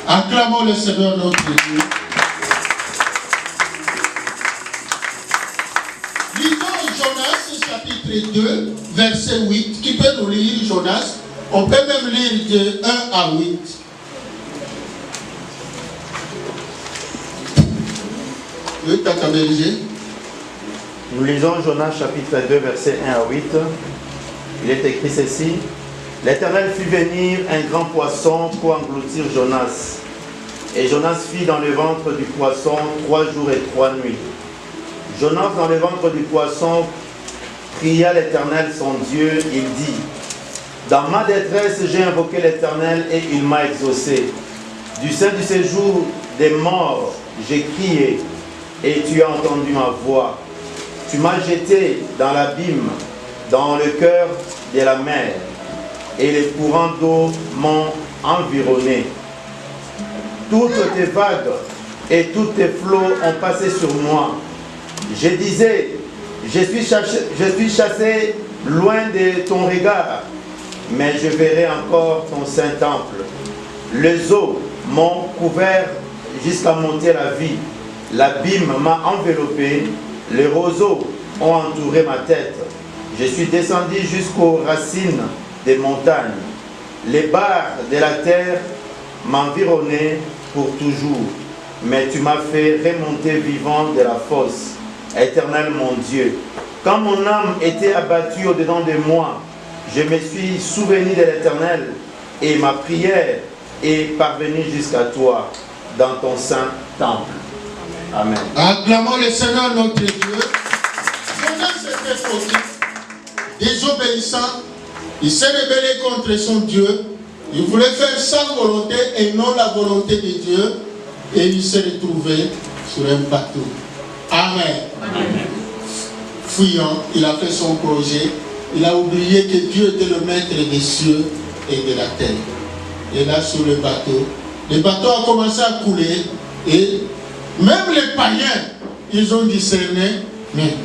Acclamons le Seigneur notre Dieu. Lisons Jonas chapitre 2, verset 8. Qui peut nous lire Jonas? On peut même lire de 1 à 8. Oui, t'as dirigé. Nous lisons Jonas chapitre 2, verset 1 à 8. Il est écrit ceci. L'Éternel fit venir un grand poisson pour engloutir Jonas. Et Jonas fit dans le ventre du poisson 3 jours et 3 nuits. Jonas dans le ventre du poisson pria l'Éternel son Dieu, il dit, dans ma détresse j'ai invoqué l'Éternel et il m'a exaucé. Du sein du séjour des morts j'ai crié et tu as entendu ma voix. Tu m'as jeté dans l'abîme, dans le cœur de la mer, et les courants d'eau m'ont environné. Toutes tes vagues et tous tes flots ont passé sur moi. Je disais, je suis chassé loin de ton regard, mais je verrai encore ton saint temple. Les eaux m'ont couvert jusqu'à monter la vie. L'abîme m'a enveloppé, les roseaux ont entouré ma tête. Je suis descendu jusqu'aux racines des montagnes. Les barres de la terre m'environnaient pour toujours. Mais tu m'as fait remonter vivant de la fosse. Éternel mon Dieu, quand mon âme était abattue au-dedans de moi, je me suis souvenu de l'Éternel et ma prière est parvenue jusqu'à toi dans ton saint temple. Amen. Acclamons le Seigneur notre Dieu. Jonas était fautif, désobéissant, il s'est rebellé contre son Dieu, il voulait faire sa volonté et non la volonté de Dieu, et il s'est retrouvé sur un bateau. Amen. Amen. Fuyant, il a fait son projet, il a oublié que Dieu était le maître des cieux et de la terre. Et là, sur le bateau a commencé à couler, et même les païens, ils ont discerné, mais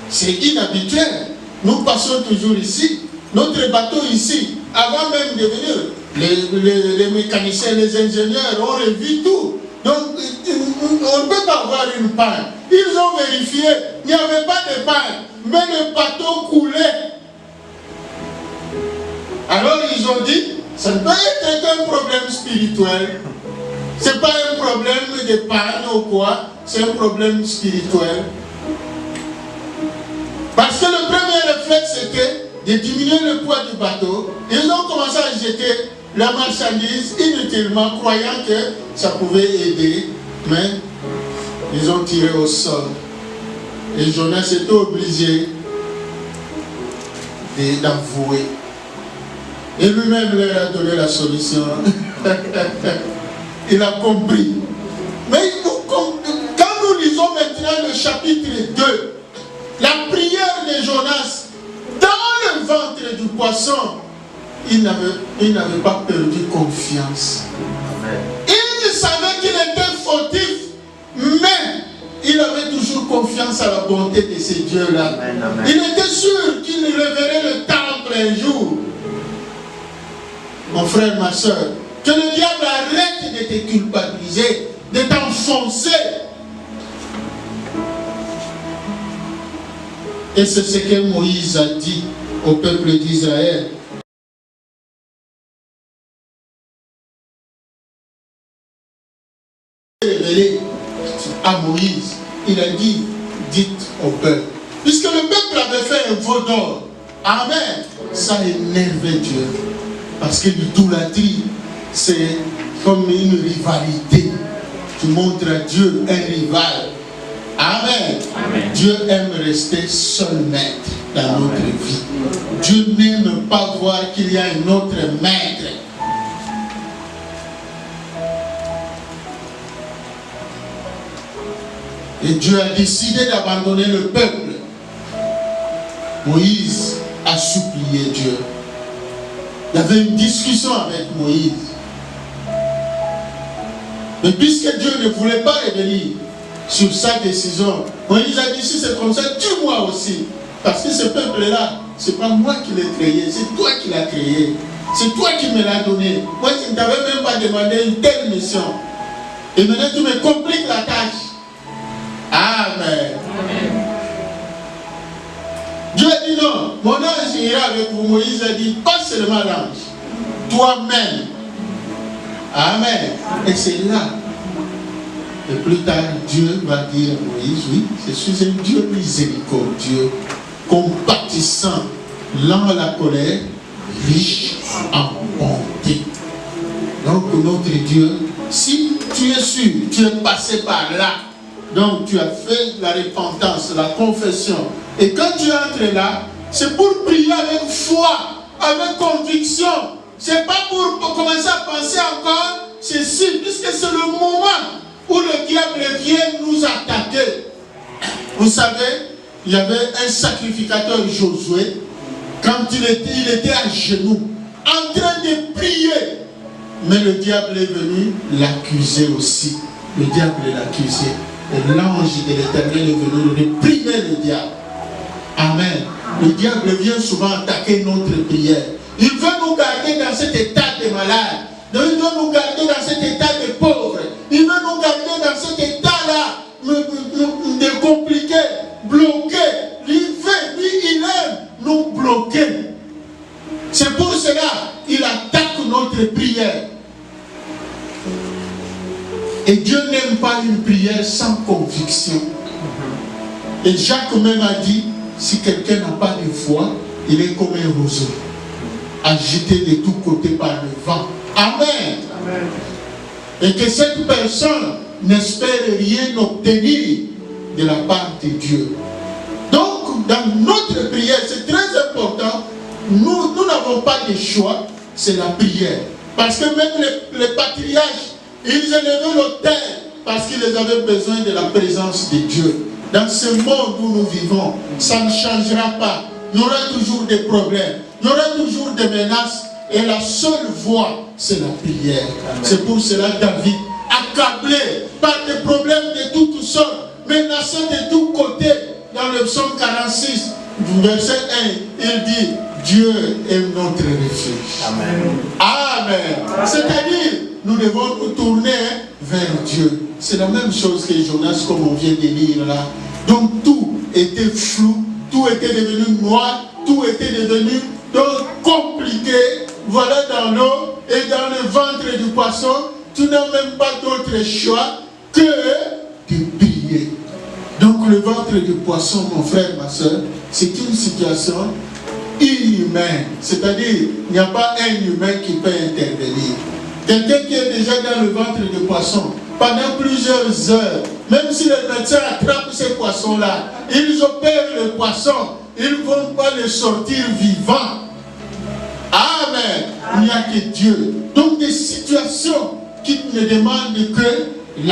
c'est inhabituel. Nous passons toujours ici. Notre bateau ici, avant même de venir, les mécaniciens, les ingénieurs ont revu tout. Donc, on ne peut pas avoir une panne. Ils ont vérifié, il n'y avait pas de panne, mais le bateau coulait. Alors ils ont dit, ça ne peut être qu'un problème spirituel. Ce n'est pas un problème de panne ou quoi, c'est un problème spirituel. Parce que le premier réflexe c'était de diminuer le poids du bateau. Ils ont commencé à jeter la marchandise inutilement, croyant que ça pouvait aider, mais ils ont tiré au sol. Et Jonas était obligé d'avouer. Et lui-même leur a donné la solution. Il a compris. Mais quand nous lisons maintenant le chapitre 2, la prière de Jonas dans le ventre du poisson, il n'avait pas perdu confiance. Amen. Il savait qu'il était fautif, mais il avait toujours confiance à la bonté de ces dieux-là. Il était sûr qu'il reverrait le temple un jour. Mon frère, ma soeur, que le diable te culpabiliser, de t'enfoncer. Et c'est ce que Moïse a dit au peuple d'Israël. Révélé à Moïse, il a dit, dites au peuple. Puisque le peuple avait fait un veau d'or. Amen. Ça énervait Dieu. Parce que l'idolâtrie, c'est comme une rivalité. Tu montres à Dieu un rival. Amen. Amen. Dieu aime rester seul maître dans notre vie. Dieu n'aime pas voir qu'il y a un autre maître. Et Dieu a décidé d'abandonner le peuple. Moïse a supplié Dieu. Il y avait une discussion avec Moïse. Mais puisque Dieu ne voulait pas revenir sur sa décision, Moïse a dit, si c'est comme ça, tue-moi aussi. Parce que ce peuple-là, ce n'est pas moi qui l'ai créé, c'est toi qui l'as créé. C'est toi qui me l'as donné. Moi, je ne t'avais même pas demandé une telle mission. Et maintenant, tu me compliques la tâche. Amen. Amen. Dieu a dit non, mon ange ira avec vous. Moïse a dit, pas seulement l'ange, toi-même. Amen. Et c'est là. Et plus tard, Dieu va dire à Moïse, oui, je suis un Dieu miséricordieux, compatissant, lent à la colère, riche en bonté. Donc notre Dieu, si tu es sûr, tu es passé par là, donc tu as fait la repentance, la confession, et quand tu entres là, c'est pour prier avec foi, avec conviction. C'est pas pour commencer à penser encore ceci, puisque c'est le moment où le diable vient nous attaquer. Vous savez, il y avait un sacrificateur Josué, quand il était à genoux, en train de prier. Mais le diable est venu l'accuser aussi. Le diable l'accusait. Et l'ange de l'Éternel est venu réprimer le diable. Amen. Le diable vient souvent attaquer notre prière. Il veut nous garder dans cet état de malade. Il veut nous garder dans cet état de pauvre. Il veut nous garder dans cet état-là de compliqué, bloqué. Il aime nous bloquer. C'est pour cela qu'il attaque notre prière. Et Dieu n'aime pas une prière sans conviction. Et Jacques même a dit, si quelqu'un n'a pas de foi, il est comme un roseau, agité de tous côtés par le vent. Amen. Amen. Et que cette personne n'espère rien obtenir de la part de Dieu. Donc, dans notre prière, c'est très important. Nous n'avons pas de choix, c'est la prière. Parce que même les patriarches, ils élevaient l'autel parce qu'ils avaient besoin de la présence de Dieu. Dans ce monde où nous vivons, ça ne changera pas. Il y aura toujours des problèmes, il y aura toujours des menaces. Et la seule voie, c'est la prière. C'est pour cela David, accablé par des problèmes de toutes sortes, menacé de tous côtés, dans le psaume 46, verset 1, il dit, Dieu est notre refuge. Amen. Amen. C'est-à-dire, nous devons nous tourner vers Dieu. C'est la même chose que Jonas, comme on vient de lire là. Donc tout était flou, tout était devenu noir, tout était devenu donc compliqué. Voilà dans l'eau et dans le ventre du poisson, tu n'as même pas d'autre choix que de prier. Donc le ventre du poisson, mon frère, ma soeur, c'est une situation inhumaine. C'est-à-dire, il n'y a pas un humain qui peut intervenir. Quelqu'un qui est déjà dans le ventre du poisson, pendant plusieurs heures, même si les médecins attrapent ces poissons-là, ils opèrent le poisson, ils ne vont pas le sortir vivant. Amen. Il n'y a que Dieu. Donc des situations qui ne demandent que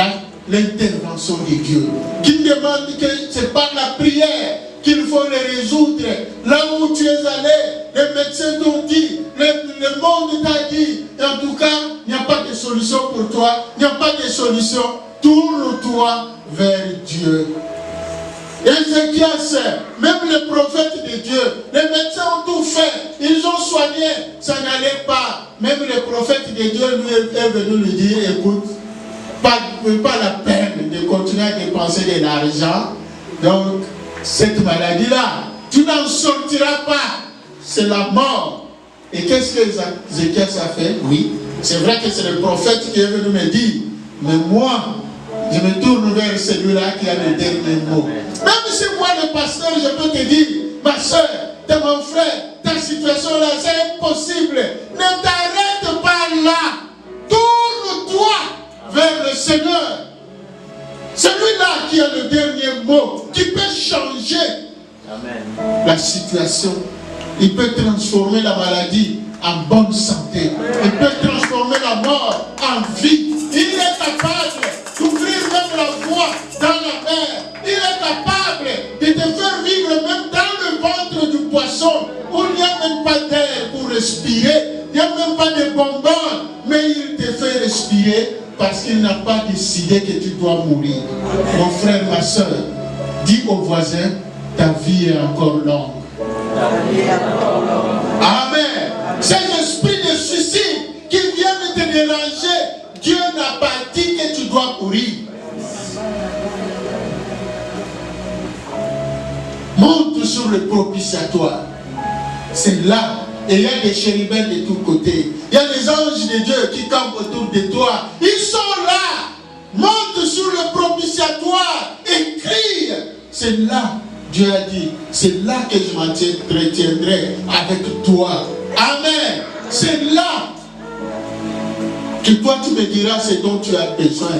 l'intervention de Dieu. Qui ne demandent que c'est par la prière qu'il faut les résoudre. Là où tu es allé, les médecins t'ont dit, le monde t'a dit, et en tout cas, il n'y a pas de solution pour toi, il n'y a pas de solution. Tourne-toi vers Dieu. Et Ézéchias, même les prophètes de Dieu, les médecins ont tout fait, ils ont soigné, ça n'allait pas. Même les prophètes de Dieu lui est venu lui dire, écoute, pas la peine de continuer à dépenser de l'argent. Donc, cette maladie-là, tu n'en sortiras pas. C'est la mort. Et qu'est-ce que Ézéchias a fait? Oui, c'est vrai que c'est le prophète qui est venu me dire, mais moi, je me tourne vers celui-là qui a le dernier mot. Même si moi, le pasteur, je peux te dire, ma soeur, mon frère, ta situation là, c'est impossible. Ne t'arrête pas là. Tourne-toi vers le Seigneur. Celui-là qui a le dernier mot, qui peut changer la situation. Il peut transformer la maladie en bonne santé. Il peut transformer la mort en vie. Il est capable d'ouvrir même la voie dans la mer. Il est capable de te faire vivre même dans le ventre du poisson où il n'y a même pas d'air pour respirer. Il n'y a même pas de bonbons. Mais il te fait respirer parce qu'il n'a pas décidé que tu dois mourir. Mon frère, ma soeur, dis au voisin, ta vie est encore longue. Amen. Ces esprits de suicide qui viennent te déranger, Dieu n'a pas dit que tu dois mourir. Monte sur le propitiatoire. C'est là. Et il y a des chérubins de tous côtés. Il y a des anges de Dieu qui campent autour de toi. Ils sont là. Monte sur le propitiatoire et crie. C'est là. Dieu a dit, c'est là que je m'entretiendrai avec toi. Amen. C'est là que toi tu me diras ce dont tu as besoin.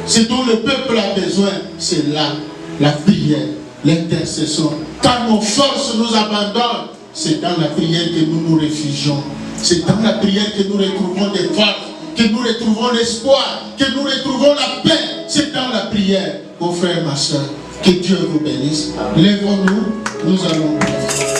Ce dont le peuple a besoin, c'est là. La prière, l'intercession. Quand nos forces nous abandonnent, c'est dans la prière que nous nous réfugions. C'est dans la prière que nous retrouvons des forces, que nous retrouvons l'espoir, que nous retrouvons la paix. C'est dans la prière, mon frère, ma soeur. Que Dieu vous bénisse. Lèvons-nous, nous allons prier.